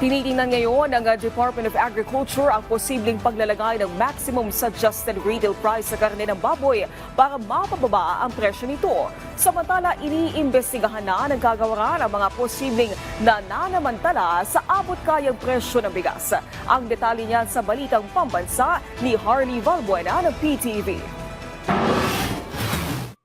Tinitingnan ngayon ng Department of Agriculture ang posibleng paglalagay ng maximum suggested retail price sa karne ng baboy para mapababa ang presyo nito. Samantala, iniimbestigahan na ng kagawaran ang mga posibleng nananamantala sa abot-kayang presyo ng bigas. Ang detalye niyan sa Balitang Pambansa ni Harley Valbuena ng PTV.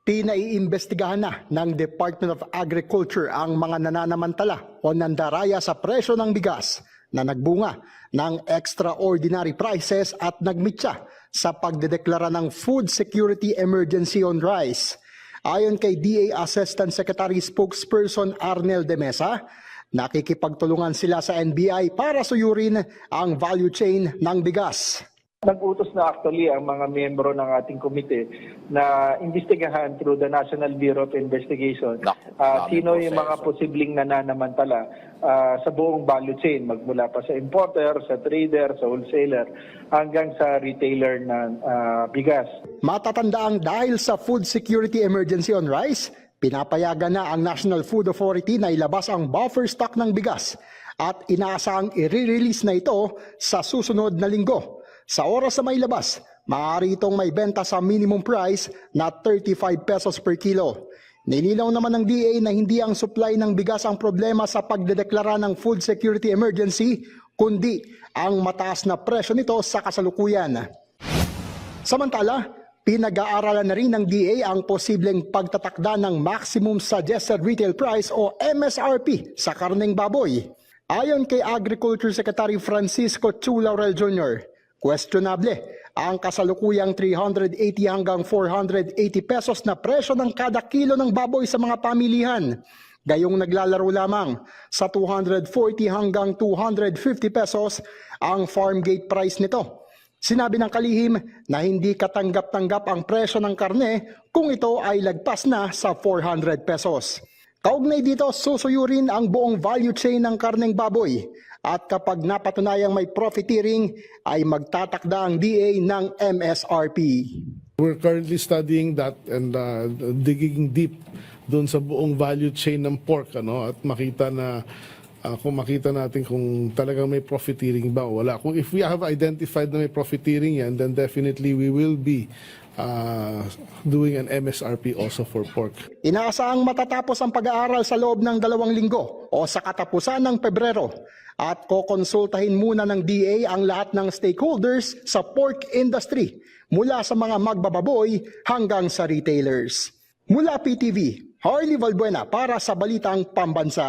Pinaiimbestigahan na ng Department of Agriculture ang mga nananamantala o nandaraya sa presyo ng bigas na nagbunga ng extraordinary prices at nagmitsa sa pagdedeklara ng Food Security Emergency on Rice. Ayon kay DA Assistant Secretary Spokesperson Arnel de Mesa, nakikipagtulungan sila sa NBI para suyurin ang value chain ng bigas. Nag-utos na actually ang mga miyembro ng ating komite na imbestigahan through the National Bureau of Investigation sino yung mga posibleng nananamantala sa buong value chain, magmula pa sa importer, sa trader, sa wholesaler, hanggang sa retailer ng bigas. Matatandaang dahil sa Food Security Emergency on Rice, pinapayagan na ang National Food Authority na ilabas ang buffer stock ng bigas at inaasahang i-release na ito sa susunod na linggo. Sa oras na may labas, maaari itong may benta sa minimum price na 35 pesos per kilo. Nilinaw naman ng DA na hindi ang supply ng bigas ang problema sa pagdedeklara ng food security emergency, kundi ang mataas na presyo nito sa kasalukuyan. Samantala, pinag-aaralan na rin ng DA ang posibleng pagtatakda ng maximum suggested retail price o MSRP sa karneng baboy. Ayon kay Agriculture Secretary Francisco Chu Laurel Jr., questionable ang kasalukuyang 380 hanggang 480 pesos na presyo ng kada kilo ng baboy sa mga pamilihan. Gayong naglalaro lamang sa 240 hanggang 250 pesos ang farm gate price nito. Sinabi ng kalihim na hindi katanggap-tanggap ang presyo ng karne kung ito ay lagpas na sa 400 pesos. Kaugnay dito, susuyurin ang buong value chain ng karneng baboy. At kapag napatunayang may profiteering, ay magtatakda ang DA ng MSRP. We're currently studying that and digging deep doon sa buong value chain ng pork, at makita na kung makita natin kung talagang may profiteering ba o wala. Kung if we have identified na may profiteering yan, then definitely we will be doing an MSRP also for pork. Inaasahang matatapos ang pag-aaral sa loob ng 2 linggo o sa katapusan ng Pebrero at kokonsultahin muna ng DA ang lahat ng stakeholders sa pork industry mula sa mga magbababoy hanggang sa retailers. Mula PTV, Harley Valbuena para sa Balitang Pambansa.